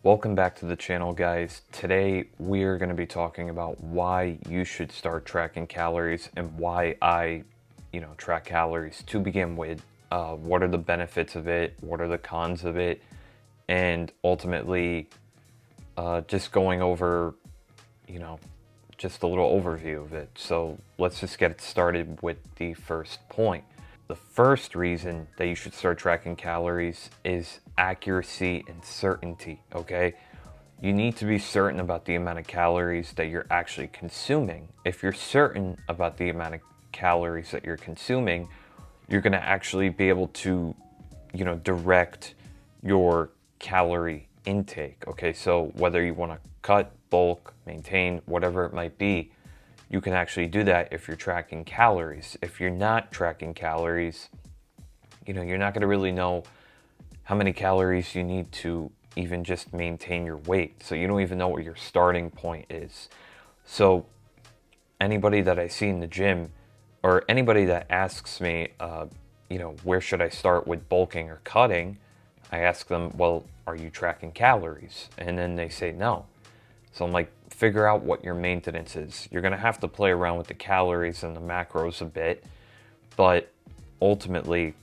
Welcome back to the channel, guys. Today we are going to be talking about why you should start tracking calories and why I, track calories to begin with. What are the benefits of it? What are the cons of it? And ultimately, just going over, you know, just a little overview of it. So let's just get started with the first point. The first reason that you should start tracking calories is accuracy and certainty, okay? You need to be certain about the amount of calories that you're actually consuming. If you're certain about the amount of calories that you're consuming, you're going to actually be able to, direct your calorie intake, okay? So whether you want to cut, bulk, maintain, whatever it might be, you can actually do that if you're tracking calories. If you're not tracking calories, you're not going to really know how many calories you need to even just maintain your weight. So you don't even know what your starting point is. So anybody that I see in the gym or anybody that asks me, where should I start with bulking or cutting? I ask them, well, are you tracking calories? And then they say no. So I'm like, figure out what your maintenance is. You're going to have to play around with the calories and the macros a bit, but ultimately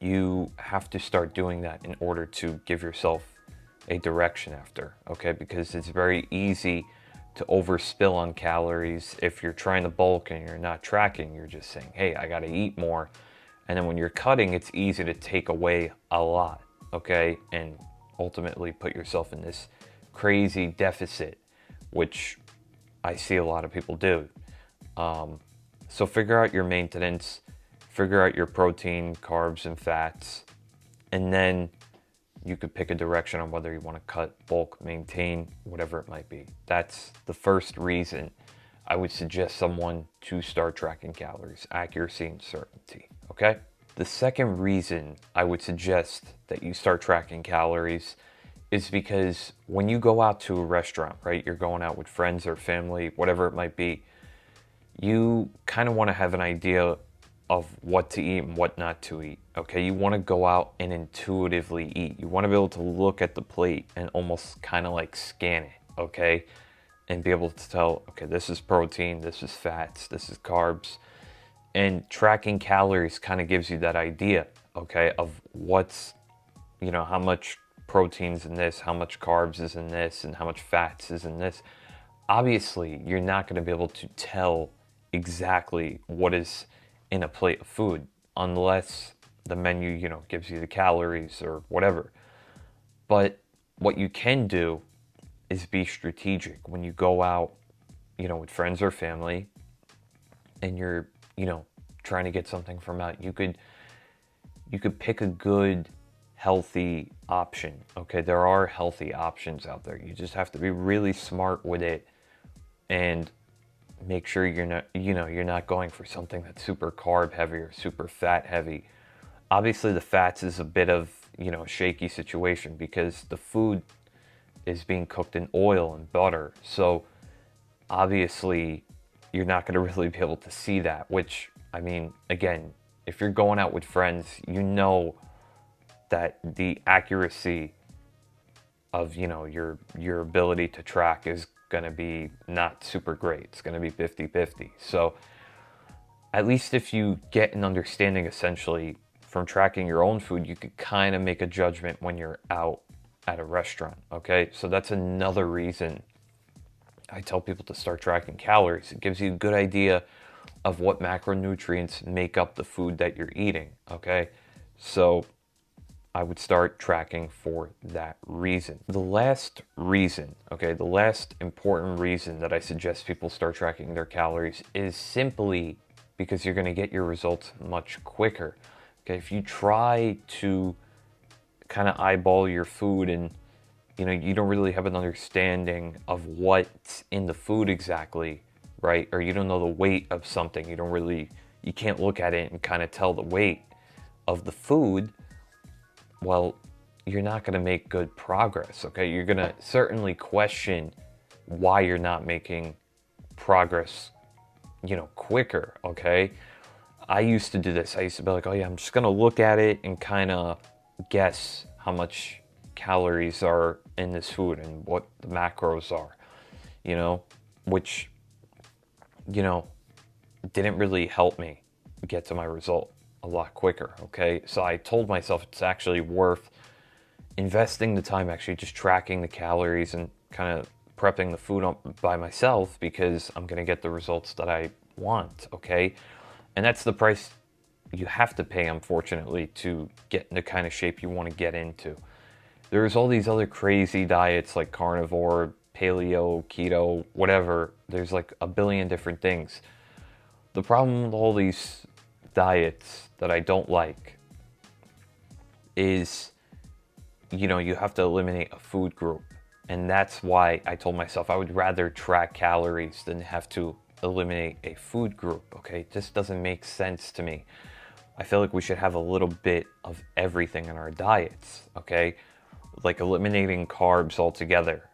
you have to start doing that in order to give yourself a direction after, okay? Because it's very easy to overspill on calories if you're trying to bulk and you're not tracking. You're just saying, hey, I got to eat more. And then when you're cutting, it's easy to take away a lot, okay? And ultimately put yourself in this crazy deficit, which I see a lot of people do. So figure out your maintenance, figure out your protein, carbs, and fats, and then you could pick a direction on whether you want to cut, bulk, maintain, whatever it might be. That's the first reason I would suggest someone to start tracking calories: accuracy and certainty, okay? The second reason I would suggest that you start tracking calories is because when you go out to a restaurant, right, you're going out with friends or family, whatever it might be, you kind of want to have an idea of what to eat and what not to eat, okay? You want to go out and intuitively eat. You want to be able to look at the plate and almost kind of like scan it, okay? And be able to tell, okay, this is protein, this is fats, this is carbs. And tracking calories kind of gives you that idea, okay, of what's, how much proteins in this, how much carbs is in this, and how much fats is in this. Obviously, you're not going to be able to tell exactly what is in a plate of food unless the menu, gives you the calories or whatever. But what you can do is be strategic when you go out, with friends or family and you're, trying to get something from out. You could pick a good healthy option, okay? There are healthy options out there. You just have to be really smart with it and make sure you're not going for something that's super carb heavy or super fat heavy. Obviously the fats is a bit of, a shaky situation because the food is being cooked in oil and butter. So obviously you're not going to really be able to see that, which, I mean, again, if you're going out with friends, that the accuracy of, your ability to track is going to be not super great. It's going to be 50-50. So at least if you get an understanding essentially from tracking your own food, you could kind of make a judgment when you're out at a restaurant, okay? So that's another reason I tell people to start tracking calories. It gives you a good idea of what macronutrients make up the food that you're eating, okay? So I would start tracking for that reason. The last reason, okay, the last important reason that I suggest people start tracking their calories is simply because you're going to get your results much quicker. Okay, if you try to kind of eyeball your food and you don't really have an understanding of what's in the food exactly, right? Or you don't know the weight of something. You can't look at it and kind of tell the weight of the food. Well, you're not going to make good progress, okay? You're going to certainly question why you're not making progress, quicker, okay? I used to do this. I used to be like, oh yeah, I'm just going to look at it and kind of guess how much calories are in this food and what the macros are, you know, which, you know, didn't really help me get to my result a lot quicker, okay? So I told myself it's actually worth investing the time actually just tracking the calories and kind of prepping the food by myself, because I'm going to get the results that I want, okay? And that's the price you have to pay, unfortunately, to get in the kind of shape you want to get into. There's all these other crazy diets like carnivore, paleo, keto, whatever. There's like a billion different things. The problem with all these diets that I don't like is, you know, you have to eliminate a food group. And that's why I told myself I would rather track calories than have to eliminate a food group, okay? It just doesn't make sense to me. I feel like we should have a little bit of everything in our diets, okay? Like eliminating carbs altogether.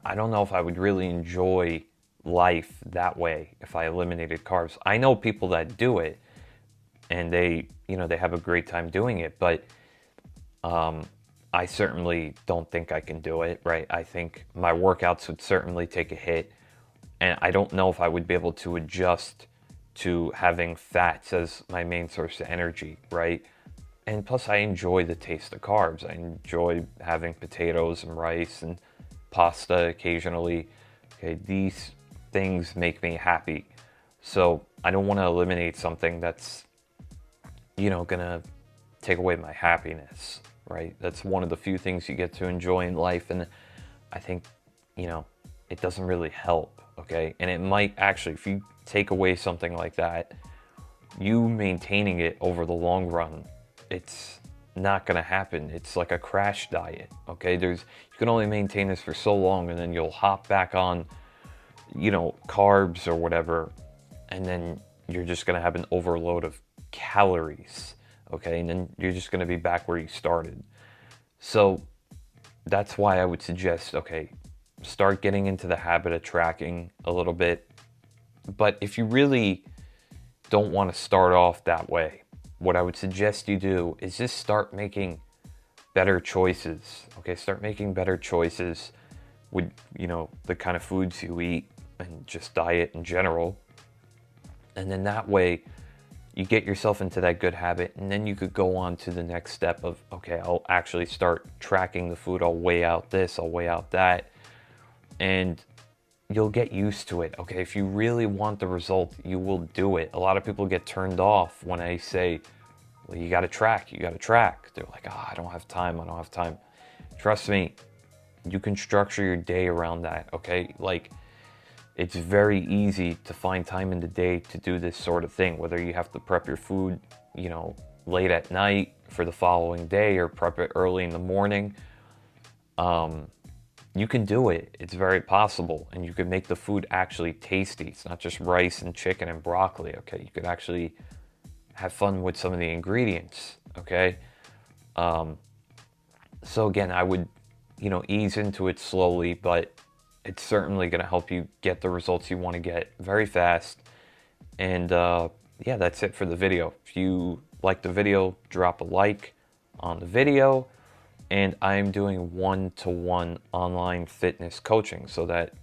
I don't know if I would really enjoy life that way if I eliminated carbs. I know people that do it and they, you know, they have a great time doing it, but I certainly don't think I can do it, right? I think my workouts would certainly take a hit, and I don't know if I would be able to adjust to having fats as my main source of energy, right? And plus, I enjoy the taste of carbs. I enjoy having potatoes and rice and pasta occasionally. Okay, these things make me happy. So I don't want to eliminate something that's, you know, gonna take away my happiness, right? That's one of the few things you get to enjoy in life, and I think, you know, it doesn't really help, okay? And it might actually, if you take away something like that, you maintaining it over the long run, it's not gonna happen. It's like a crash diet, okay? You can only maintain this for so long, and then you'll hop back on, you know, carbs or whatever, and then you're just gonna have an overload of calories, okay? And then you're just gonna be back where you started. So that's why I would suggest, okay, start getting into the habit of tracking a little bit. But if you really don't want to start off that way, what I would suggest you do is just start making better choices, okay? Start making better choices with, you know, the kind of foods you eat and just diet in general. And then that way you get yourself into that good habit, and then you could go on to the next step of, okay, I'll actually start tracking the food. I'll weigh out this, I'll weigh out that, and you'll get used to it, okay? If you really want the result, you will do it. A lot of people get turned off when I say, well, you gotta track, you gotta track. They're like, oh, I don't have time, I don't have time. Trust me, you can structure your day around that, okay? Like, it's very easy to find time in the day to do this sort of thing, whether you have to prep your food, you know, late at night for the following day or prep it early in the morning. You can do it. It's very possible, and you can make the food actually tasty. It's not just rice and chicken and broccoli, okay? You could actually have fun with some of the ingredients, okay? So again, I would, you know, ease into it slowly, but it's certainly going to help you get the results you want to get very fast. And yeah, that's it for the video. If you like the video, drop a like on the video. And I'm doing one-to-one online fitness coaching. So that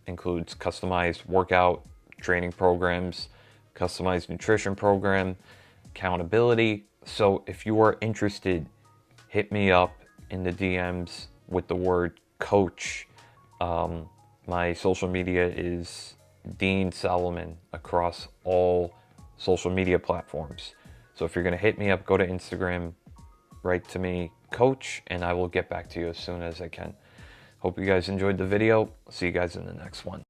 includes customized workout training programs, customized nutrition program, accountability. So if you are interested, hit me up in the DMs with the word coach. My social media is Dean Solomon across all social media platforms. So if you're going to hit me up, go to Instagram, write to me, coach, and I will get back to you as soon as I can. Hope you guys enjoyed the video. See you guys in the next one.